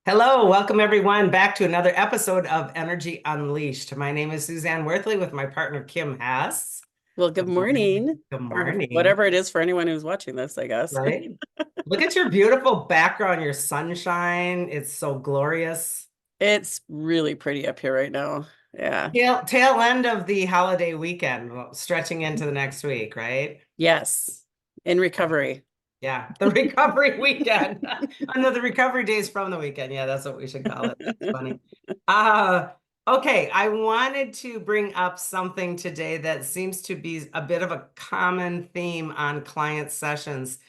Hello, welcome everyone back to another episode of Energy Unleashed. My name is Suzanne Worthley with my partner Kim Hess. Well, good Good morning. morning, Good or morning. whatever it is for anyone who's watching this, I guess. Right? Look at your beautiful background, your sunshine. It's so glorious. It's really pretty up here right now. Yeah. Tail end of the holiday weekend, well, stretching into the next week, right? Yes. In recovery. Yeah, the recovery weekend. I know the recovery days from the weekend. Yeah, that's what we should call it. That's funny. Uh, okay, I wanted to bring up something today that seems to be a bit of a common theme on client sessions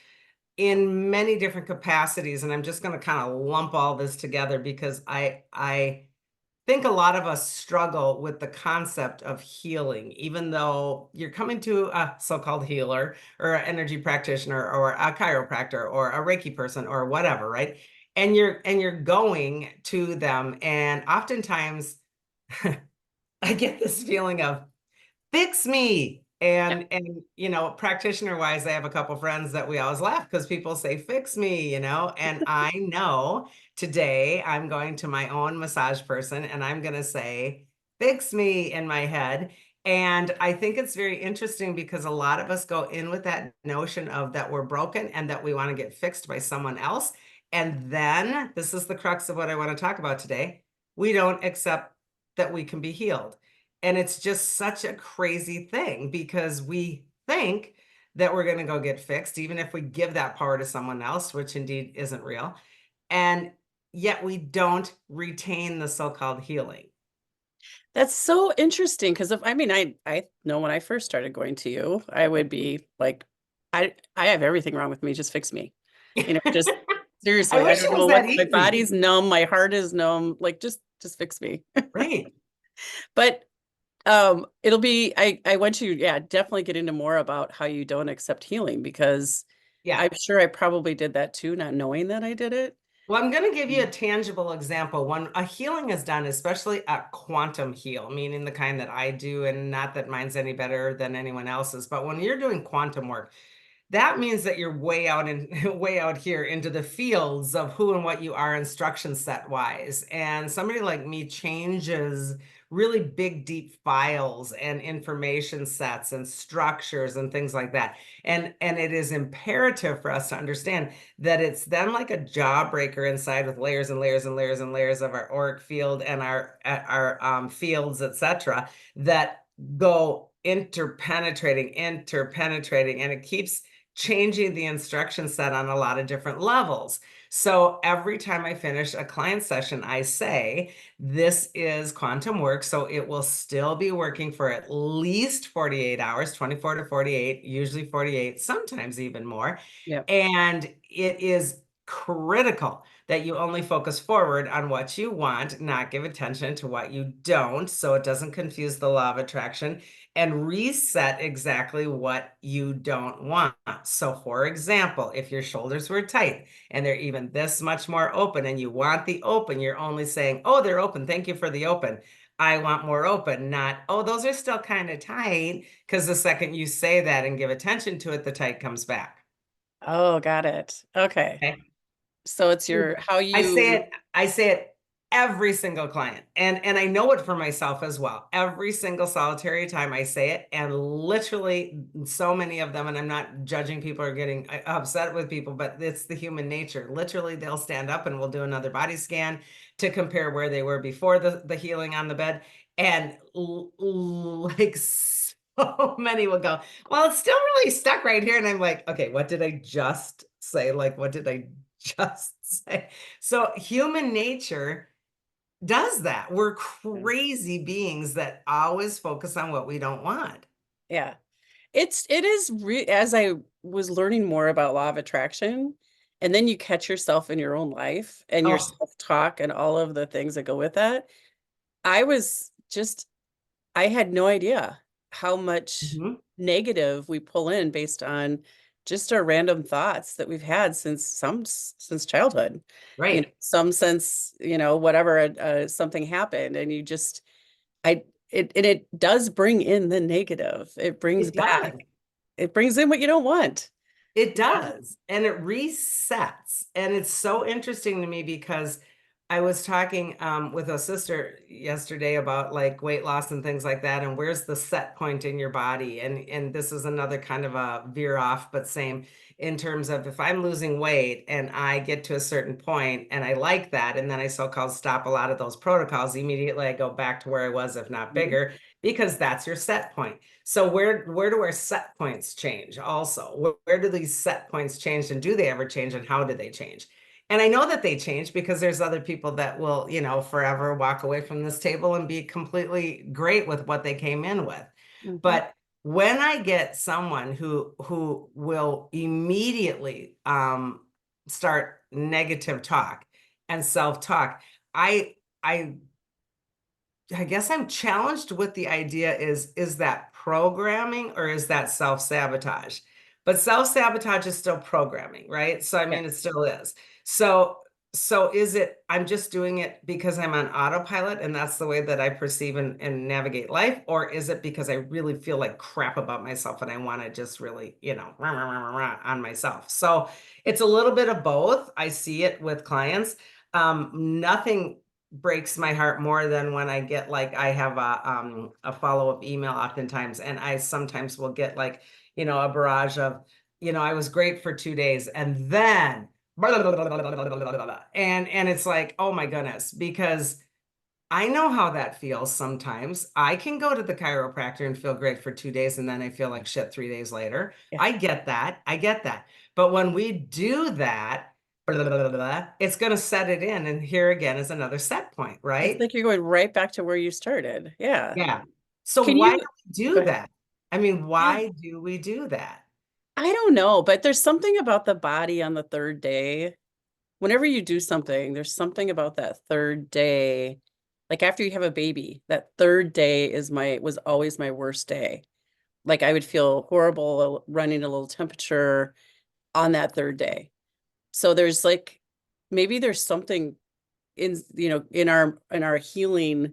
in many different capacities, and I'm just going to kind of lump all this together because I think a lot of us struggle with the concept of healing, even though you're coming to a so-called healer or an energy practitioner or a chiropractor or a Reiki person or whatever, right? And you're going to them, and oftentimes I get this feeling of fix me. Yeah. And practitioner wise, I have a couple friends that we always laugh because people say fix me, and I know today I'm going to my own massage person and I'm going to say fix me in my head. And I think it's very interesting because a lot of us go in with that notion of that we're broken and that we want to get fixed by someone else. And then this is the crux of what I want to talk about today. We don't accept that we can be healed. And it's just such a crazy thing because we think that we're going to go get fixed, even if we give that power to someone else, which indeed isn't real. And yet we don't retain the so-called healing. That's so interesting because I know when I first started going to you, I would be like, I have everything wrong with me, just fix me. Just I seriously, I wish don't it was know that what my easy. body's numb, my heart is numb, like just fix me. Right. But I want you, yeah, definitely get into more about how you don't accept healing because Yeah. I'm sure I probably did that too, not knowing that I did it. Well, I'm going to give you a tangible example. When a healing is done, especially a quantum heal, meaning the kind that I do, and not that mine's any better than anyone else's, but when you're doing quantum work, that means that you're way out in way out here into the fields of who and what you are instruction set wise. And somebody like me changes really big, deep files and information sets and structures and things like that. And it is imperative for us to understand that it's then like a jawbreaker inside with layers and layers and layers and layers of our auric field and our fields, etc., that go interpenetrating, and it keeps changing the instruction set on a lot of different levels. So every time I finish a client session, I say, this is quantum work. So it will still be working for at least 48 hours, 24 to 48, usually 48, sometimes even more. Yep. And it is critical that you only focus forward on what you want, not give attention to what you don't, so it doesn't confuse the law of attraction, and reset exactly what you don't want. So, for example, if your shoulders were tight and they're even this much more open and you want the open, you're only saying, oh, they're open. Thank you for the open. I want more open, not, oh, those are still kind of tight. Because the second you say that and give attention to it, the tight comes back. Oh, got it. Okay. Okay. So it's your how I say you it, I say it every single client. And I know it for myself as well. Every single solitary time I say it, and literally so many of them, and I'm not judging people or getting upset with people, but it's the human nature. Literally, they'll stand up and we'll do another body scan to compare where they were before the healing on the bed. And like so many will go, well, it's still really stuck right here. And I'm like, okay, what did I just say? Like, what did I just say? So human nature does that. We're crazy beings that always focus on what we don't want. yeah. It is as I was learning more about law of attraction, and then you catch yourself in your own life and your Oh, self-talk and all of the things that go with that. I was just I had no idea how much mhm, negative we pull in based on just our random thoughts that we've had since childhood. right. Some since, whatever something happened and you just I it does bring in the negative. It brings It does. back it brings in what you don't want. It Yeah. does. And it resets. And it's so interesting to me because I was talking with a sister yesterday about like weight loss and things like that, and where's the set point in your body? And this is another kind of a veer off, but same in terms of if I'm losing weight and I get to a certain point and I like that, and then I so-called stop a lot of those protocols, immediately I go back to where I was, if not Mhm. bigger, because that's your set point. So where do our set points change also? Where do these set points change, and do they ever change, and how do they change? And I know that they change because there's other people that will, forever walk away from this table and be completely great with what they came in with. Mhm. But when I get someone who will immediately start negative talk and self-talk, I I I guess I'm challenged with the idea is that programming or is that self-sabotage? But self-sabotage is still programming, right? So I mean it Yes. still is. So so is it I'm just doing it because I'm on autopilot and that's the way that I perceive and navigate life? Or is it because I really feel like crap about myself and I want to just really, rah, rah, rah, rah, rah, on myself? So it's a little bit of both. I see it with clients. Nothing breaks my heart more than when I get like I have a follow-up email oftentimes, and I sometimes will get like, a barrage of, I was great for 2 days and then blah, blah, blah, blah, blah, blah, blah, blah, blah. And it's like, oh my goodness, because I know how that feels sometimes. I can go to the chiropractor and feel great for 2 days and then I feel like shit 3 days later. Yeah. I get that. I get that. But when we do that, blah, blah, blah, blah, blah, it's going to set it in. And here again is another set point, It's right? like you're going right back to where you started. Yeah. Yeah. So Can why do you we go do ahead? that? I mean, Yeah. why do we do that? I don't know, but there's something about the body on the third day. Whenever you do something, there's something about that third day. Like after you have a baby, that third day was always my worst day. Like I would feel horrible running a little temperature on that third day. So there's like maybe there's something in our healing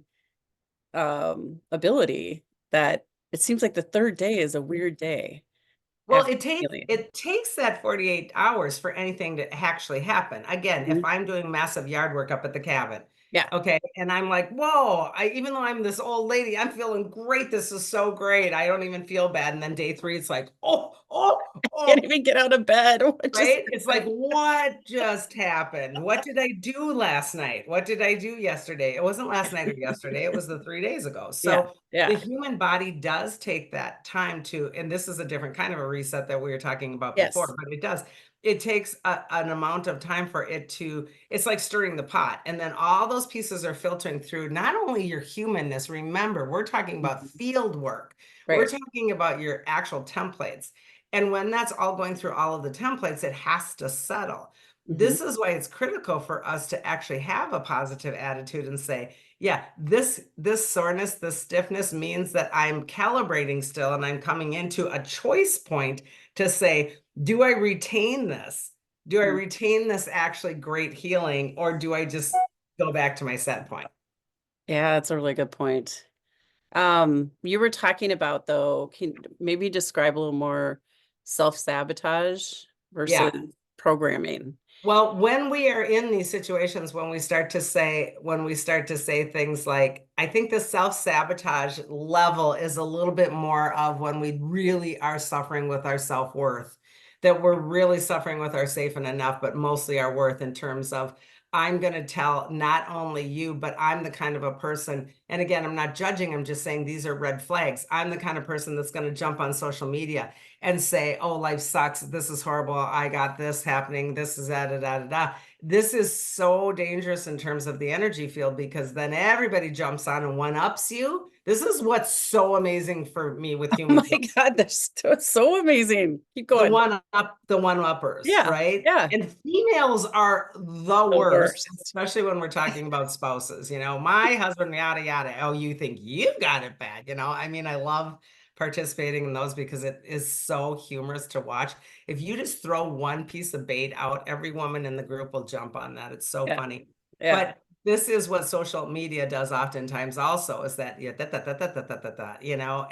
ability that it seems like the third day is a weird day Well, after it takes healing. it takes that 48 hours for anything to actually happen. Again, if Mhm. I'm doing massive yard work up at the cabin, Yeah. okay, and I'm like, whoa, even though I'm this old lady, I'm feeling great. This is so great. I don't even feel bad. And then day three, it's like, oh, oh, Can't oh, even get out of bed. What just right? It's like, what just happened? What did I do last night? What did I do yesterday? It wasn't last night or yesterday. It was the 3 days ago. Yeah. So the Yeah. human body does take that time to, and this is a different kind of a reset that we were talking about before, Yes. but it does. It takes an amount of time for it to, it's like stirring the pot. And then all those pieces are filtering through not only your humanness, remember, we're talking about Mhm. field work. We're Right. talking about your actual templates. And when that's all going through all of the templates, it has to settle. Mhm. This is why it's critical for us to actually have a positive attitude and say, yeah, this soreness, this stiffness means that I'm calibrating still and I'm coming into a choice point to say, do I retain this? Do I Mhm. retain this actually great healing, or do I just go back to my set point? Yeah, that's a really good point. You were talking about though, can maybe describe a little more self-sabotage versus Yeah. programming. Well, when we are in these situations, when we start to say things like, I think the self-sabotage level is a little bit more of when we really are suffering with our self-worth, that we're really suffering with our safe and enough, but mostly our worth in terms of, I'm going to tell not only you, but I'm the kind of a person, and again, I'm not judging, I'm just saying these are red flags. I'm the kind of person that's going to jump on social media and say, oh, life sucks. This is horrible. I got this happening. This is da da da da da. This is so dangerous in terms of the energy field because then everybody jumps on and one ups you. This is what's so amazing for me with Oh humans. my God, that's so amazing. Keep going. The one uppers, Yeah. right? Yeah. And females are the The worst, worst. especially when we're talking about spouses. My husband, yada yada. Oh, you think you got it bad? I mean, I love participating in those because it is so humorous to watch. If you just throw one piece of bait out, every woman in the group will jump on that. It's so Yeah. funny. Yeah. But this is what social media does oftentimes also is that yeah,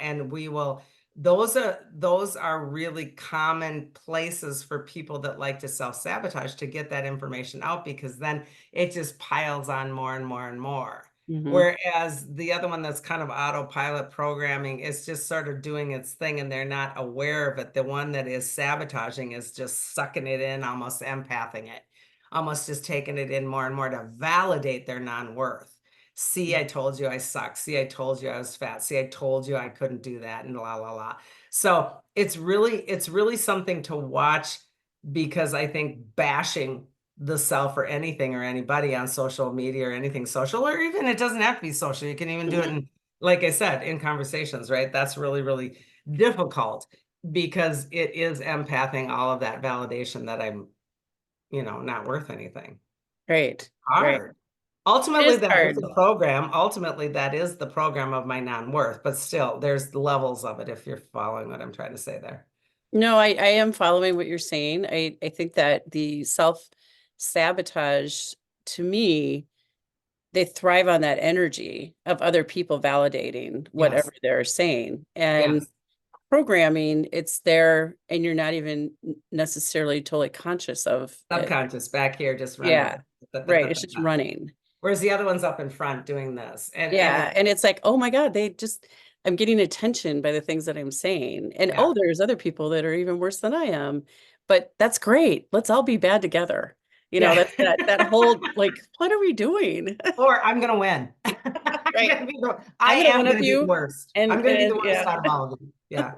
and we will those are really common places for people that like to self-sabotage to get that information out, because then it just piles on more and more and more. Hmm. Whereas the other one that's kind of autopilot programming is just sort of doing its thing and they're not aware of it. The one that is sabotaging is just sucking it in, almost empathing it, almost just taking it in more and more to validate their non-worth. See, I told you I suck. See, I told you I was fat. See, I told you I couldn't do that, and la la la. So it's really something to watch, because I think bashing the self or anything or anybody on social media or anything social, or even it doesn't have to be social. You can even do it Hmm. in, like I said, in conversations, right? That's really, really difficult, because it is empathing all of that validation that I'm, not worth anything. Right. Right. Hard. It Ultimately, is that is hard. the program. Ultimately, that is the program of my non-worth, but still, there's levels of it, if you're following what I'm trying to say there. No, I am following what you're saying. I think that the self-sabotage, to me, they thrive on that energy of other people validating Yes. whatever they're saying. And Yes. programming, it's there and you're not even necessarily totally conscious of it. Subconscious back here just running. Yeah, right. It's just running. Whereas the other one's up in front doing this. And Yeah. And it's like, oh my God, I'm getting attention by the things that I'm saying. And yeah. oh, there's other people that are even worse than I am. But that's great. Let's all be bad together. Yeah. That's that whole like, what are we doing? Or I'm gonna win. Right. I I'm gonna am one up gonna be the you worst. I'm gonna be the and worst yeah. out of all of them. Yeah.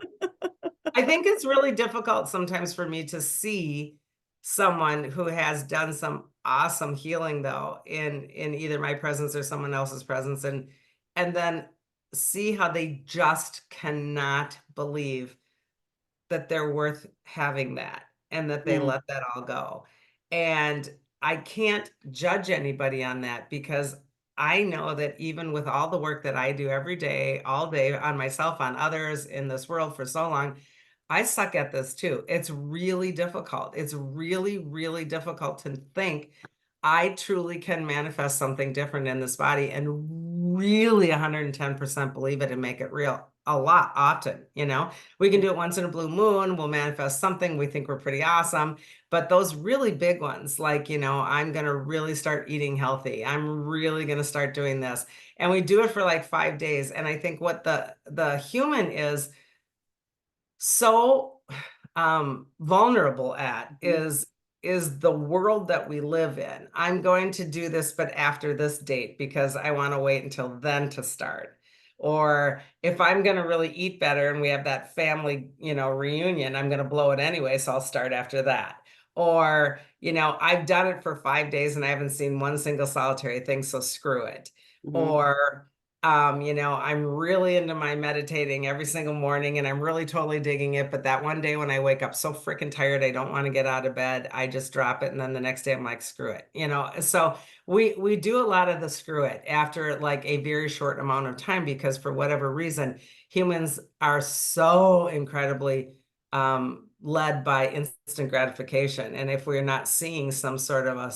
I think it's really difficult sometimes for me to see someone who has done some awesome healing, though, in either my presence or someone else's presence, and then see how they just cannot believe that they're worth having that, and that they Mm, let that all go. And I can't judge anybody on that, because I know that even with all the work that I do every day, all day, on myself, on others, in this world for so long, I suck at this too. It's really difficult. It's really, really difficult to think I truly can manifest something different in this body and really 110% believe it and make it real a lot often. We can do it once in a blue moon. We'll manifest something. We think we're pretty awesome. But those really big ones, like, I'm going to really start eating healthy. I'm really going to start doing this. And we do it for like 5 days. And I think what the human is so vulnerable at mhm, is the world that we live in. I'm going to do this, but after this date, because I want to wait until then to start. Or if I'm going to really eat better and we have that family, reunion, I'm going to blow it anyway, so I'll start after that. Or, I've done it for 5 days and I haven't seen one single solitary thing, so screw it. mhm. Or I'm really into my meditating every single morning and I'm really totally digging it. But that one day when I wake up so freaking tired, I don't want to get out of bed, I just drop it. And then the next day I'm like, screw it. So we do a lot of the screw it after like a very short amount of time, because for whatever reason, humans are so incredibly led by instant gratification. And if we're not seeing some sort of a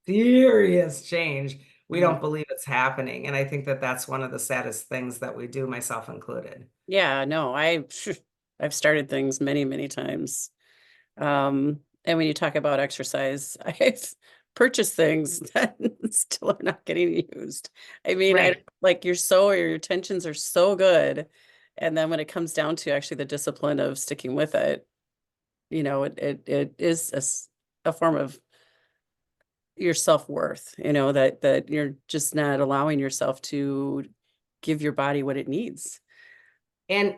serious change, we Mhm. don't believe it's happening. And I think that that's one of the saddest things that we do, myself included. Yeah, no, I've started things many, many times. And when you talk about exercise, I've purchased things that still are not getting used. I mean, I Right. like your intentions are so good. And then when it comes down to actually the discipline of sticking with it, it is a form of your self-worth, that you're just not allowing yourself to give your body what it needs. And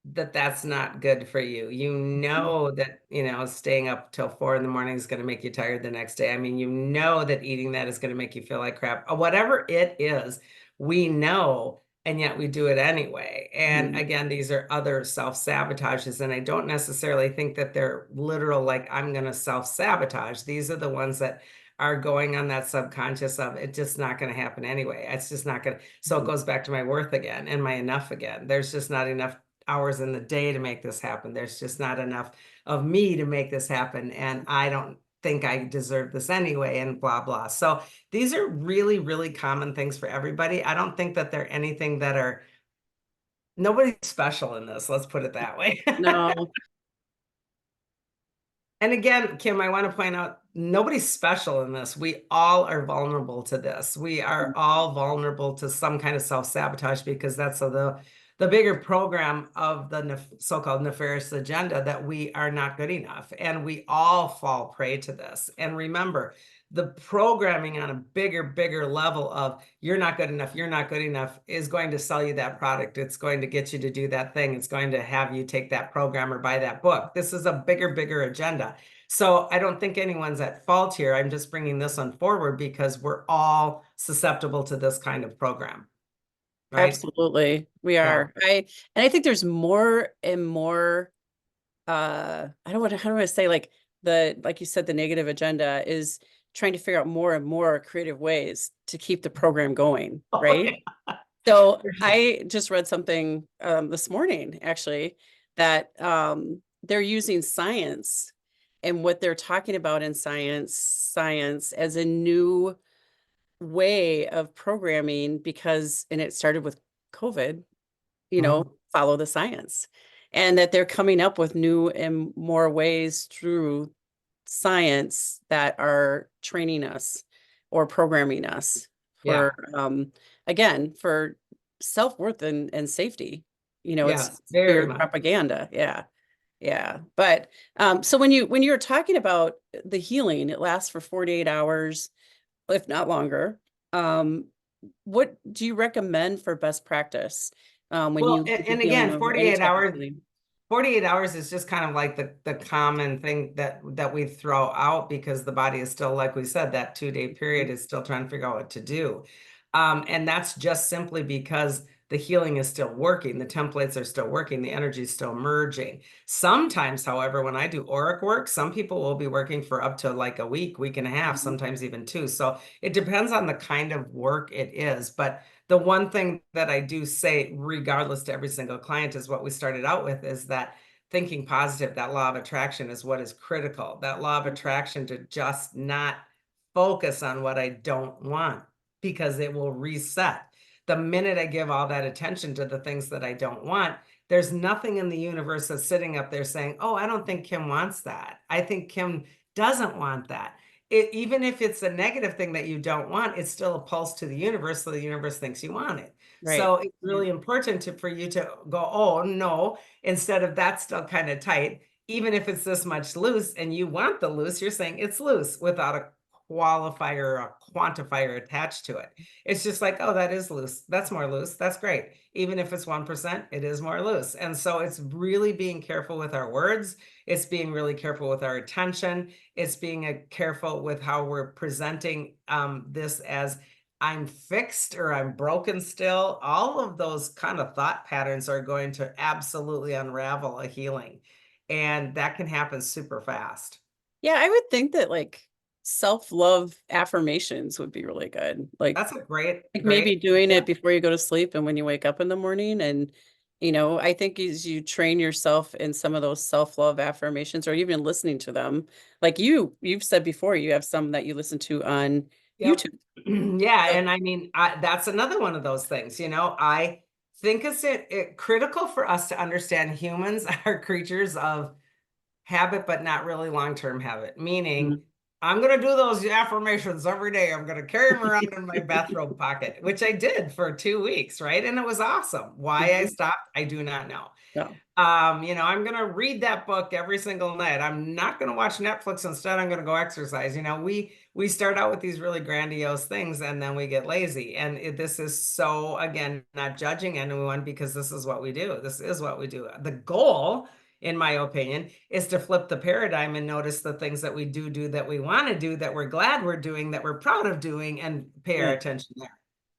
that that's not good for you. You Mhm. know that, staying up till 4 in the morning is going to make you tired the next day. I mean, you know that eating that is going to make you feel like crap. Whatever it is, we know, and yet we do it anyway. And Mhm. again, these are other self-sabotages. And I don't necessarily think that they're literal, like I'm going to self-sabotage. These are the ones that are going on that subconscious of it's just not going to happen anyway. It's just not going to. So it Mhm. goes back to my worth again and my enough again. There's just not enough hours in the day to make this happen. There's just not enough of me to make this happen. And I don't think I deserve this anyway, and blah, blah. So these are really, really common things for everybody. I don't think that they're anything that are Nobody's special in this. Let's put it that way. No, And again, Kim, I want to point out nobody's special in this. We all are vulnerable to this. We are all vulnerable to some kind of self-sabotage because that's the bigger program of the so-called nefarious agenda that we are not good enough. And we all fall prey to this. And remember, the programming on a bigger level of you're not good enough, you're not good enough is going to sell you that product. It's going to get you to do that thing. It's going to have you take that program or buy that book. This is a bigger agenda. So I don't think anyone's at fault here. I'm just bringing this one forward because we're all susceptible to this kind of program, right? absolutely. We Yeah. are. I think there's more and more I don't want to, how do I say, like like you said, the negative agenda is trying to figure out more and more creative ways to keep the program going, Oh, right? yeah. So I just read something this morning actually that they're using science and what they're talking about in science as a new way of programming because, and it started with COVID, Mhm. follow the science. And that they're coming up with new and more ways through science that are training us or programming us Yeah. for, again, for self-worth and safety. It's Yes, very fear much. propaganda. Yeah. Yeah. But so when you're talking about the healing, it lasts for 48 hours, if not longer. Um, what do you recommend for best practice when Well, you do and healing again, or any 48 type of hours, healing? 48 hours is just kind of like the common thing that we throw out because the body is still, like we said, that 2-day period is still trying to figure out what to do. And that's just simply because the healing is still working, the templates are still working, the energy is still merging. Sometimes, however, when I do auric work, some people will be working for up to like a week and a half, Mhm. sometimes even two. So it depends on the kind of work it is. But the one thing that I do say, regardless to every single client, is what we started out with is that thinking positive, that law of attraction is what is critical. That law of attraction to just not focus on what I don't want because it will reset. The minute I give all that attention to the things that I don't want, there's nothing in the universe that's sitting up there saying, oh, I don't think Kim wants that. I think Kim doesn't want that. Even if it's a negative thing that you don't want, it's still a pulse to the universe, so the universe thinks you want it. Right. So it's really important for you to go, oh no, instead of that's still kind of tight. Even if it's this much loose and you want the loose, you're saying it's loose without a qualifier or a quantifier attached to it. It's just like, oh, that is loose. That's more loose. That's great. Even if it's 1%, it is more loose. And so it's really being careful with our words. It's being really careful with our attention. It's being careful with how we're presenting this as I'm fixed or I'm broken still. All of those kind of thought patterns are going to absolutely unravel a healing. And that can happen super fast. Yeah, I would think that like self-love affirmations would be really good. That's a Like great maybe doing idea. it before you go to sleep and when you wake up in the morning. And, I think as you train yourself in some of those self-love affirmations or even listening to them, like you've said before, you have some that you listen to on Yep. YouTube. Yeah, So, and I mean, that's another one of those things, I think it's critical for us to understand humans are creatures of habit, but not really long-term habit, meaning mhm. I'm going to do those affirmations every day. I'm going to carry them around in my bathrobe pocket, which I did for 2 weeks, right? And it was awesome. Why I Mhm. stopped, I do not know. No. I'm gonna read that book every single night. I'm not gonna watch Netflix. Instead, I'm gonna go exercise. We start out with these really grandiose things and then we get lazy. And this is so, again, not judging anyone because this is what we do. This is what we do. The goal, in my opinion, is to flip the paradigm and notice the things that we do that we want to do, that we're glad we're doing, that we're proud of doing, and pay our Yeah. attention there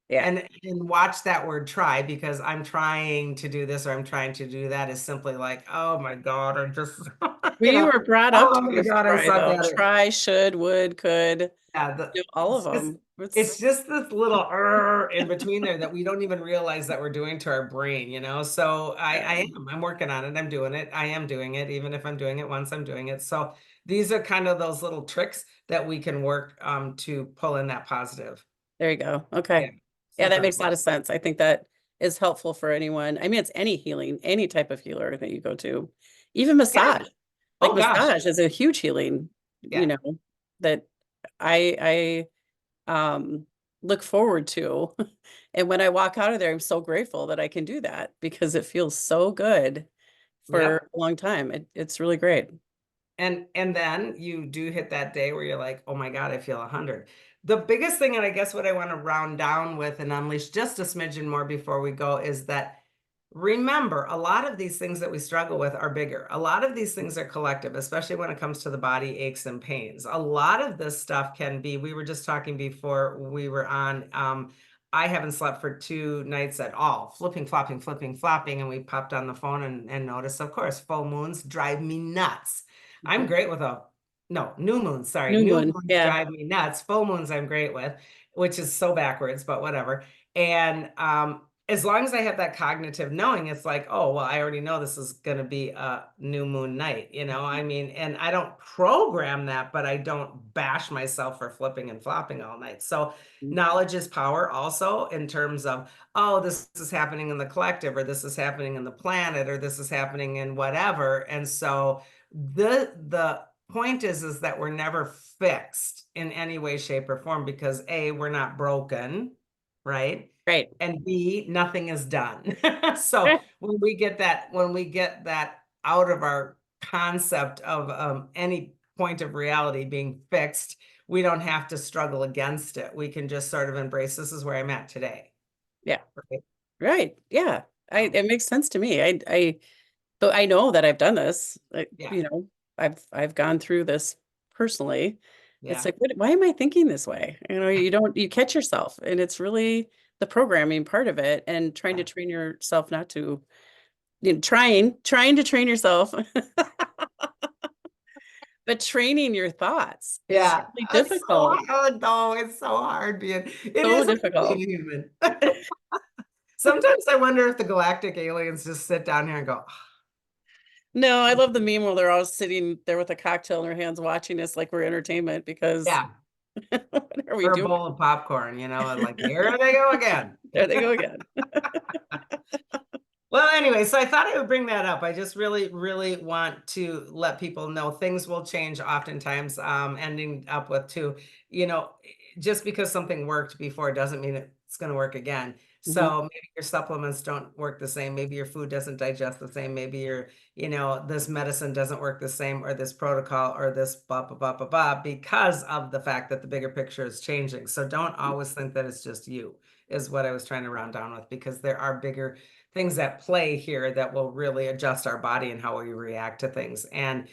Yeah. and watch that word try because I'm trying to do this or I'm trying to do that is simply like, oh my God, I just, We were brought up oh to my use God, I try suck though. at it. Try, should, would, could, Yeah, all of it's just them. it's just this little in between there that we don't even realize that we're doing to our brain. So Yeah. I'm working on it. I'm doing it. I am doing it. Even if I'm doing it once, I'm doing it. So these are kind of those little tricks that we can work to pull in that positive. There you go. Yeah, Okay. Yeah, that super makes a lot of sense. I think that is helpful for anyone. I mean, it's any healing, any type of healer that you go to, even Yeah. massage. Like Oh gosh. massage is a huge healing, Yeah. that I look forward to. And when I walk out of there, I'm so grateful that I can do that because it feels so good for Yep. a long time. It's really great. And then you do hit that day where you're like, oh my God, I feel 100. The biggest thing, and I guess what I want to round down with and unleash just a smidgen more before we go, is that remember, a lot of these things that we struggle with are bigger. A lot of these things are collective, especially when it comes to the body aches and pains. A lot of this stuff can be, we were just talking before we were on, I haven't slept for 2 nights at all, flipping, flopping, flipping, flopping. And we popped on the phone and noticed, of course, full moons drive me nuts. I'm Mhm. great with no, new moons, sorry. New New one. moons Yeah. drive me nuts. Full moons I'm great with, which is so backwards, but whatever. And as long as I have that cognitive knowing, it's like, oh, well, I already know this is going to be a new moon night, I mean, and I don't program that, but I don't bash myself for flipping and flopping all night. So knowledge is power also in terms of, oh, this is happening in the collective, or this is happening in the planet, or this is happening in whatever. And so the point is that we're never fixed in any way, shape, or form because A, we're not broken, right? Right. And B, nothing is done. So when we get that out of our concept of any point of reality being fixed, we don't have to struggle against it. We can just sort of embrace this is where I'm at today. Yeah. Right. Right. Yeah. It makes sense to me. So I know that I've done this. Yeah. I've gone through this personally. It's Yeah. like, why am I thinking this way? You catch yourself, and it's really the programming part of it, and trying to Yeah. train yourself not to, trying to train yourself, but training your thoughts is Yeah. really It's so difficult. hard though. It's so hard it So is hard being difficult. a human. Sometimes I wonder if the galactic aliens just sit down here and go, No, I love the meme where they're all sitting there with a cocktail in their hands watching us like we're entertainment because yeah, what are we or a doing? bowl of popcorn, and like, here they go again. There they go again. Well, anyway, so I thought I would bring that up. I just really, really want to let people know things will change oftentimes, ending up with you know, just because something worked before doesn't mean it's going to work again. Mhm. So maybe your supplements don't work the same. Maybe your food doesn't digest the same. Maybe this medicine doesn't work the same, or this protocol, or this blah, blah, blah, blah, blah, because of the fact that the bigger picture is changing. So don't always think that it's just you, is what I was trying to round down with, because there are bigger things at play here that will really adjust our body and how we react to things. And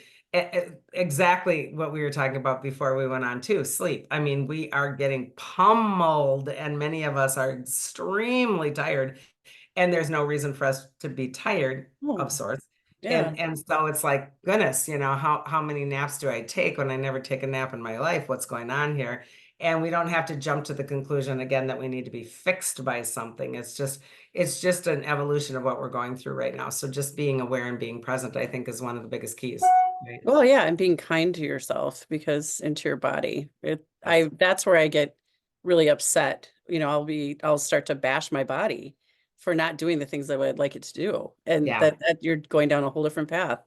exactly what we were talking about before we went on too, sleep. I mean, we are getting pummeled, and many of us are extremely tired, and there's no reason for us to be tired of Oh, sorts. yeah. And so it's like, goodness, how many naps do I take when I never take a nap in my life? What's going on here? And we don't have to jump to the conclusion again that we need to be fixed by something. It's just an evolution of what we're going through right now. So just being aware and being present, I think, is one of the biggest keys. Right? Well, yeah, and being kind to yourself because into your body. Yes. That's where I get really upset. I'll start to bash my body for not doing the things that I would like it to do. And Yeah. that you're going down a whole different path.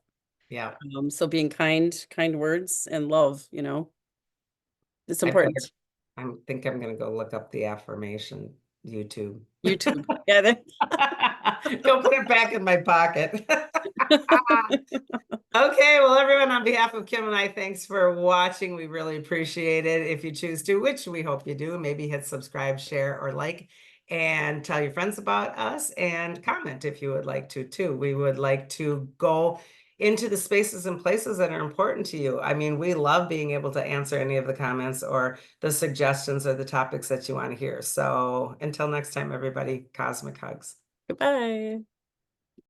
Yeah. So being kind words and love, it's I better, important. I think I'm going to go look up the affirmation YouTube. YouTube. Yeah. Go put it back in my pocket. Okay, well, everyone, on behalf of Kim and I, thanks for watching. We really appreciate it. If you choose to, which we hope you do, maybe hit subscribe, share, or like, and tell your friends about us, and comment if you would like to, too. We would like to go into the spaces and places that are important to you. I mean, we love being able to answer any of the comments or the suggestions or the topics that you want to hear. So until next time, everybody, cosmic hugs. Goodbye.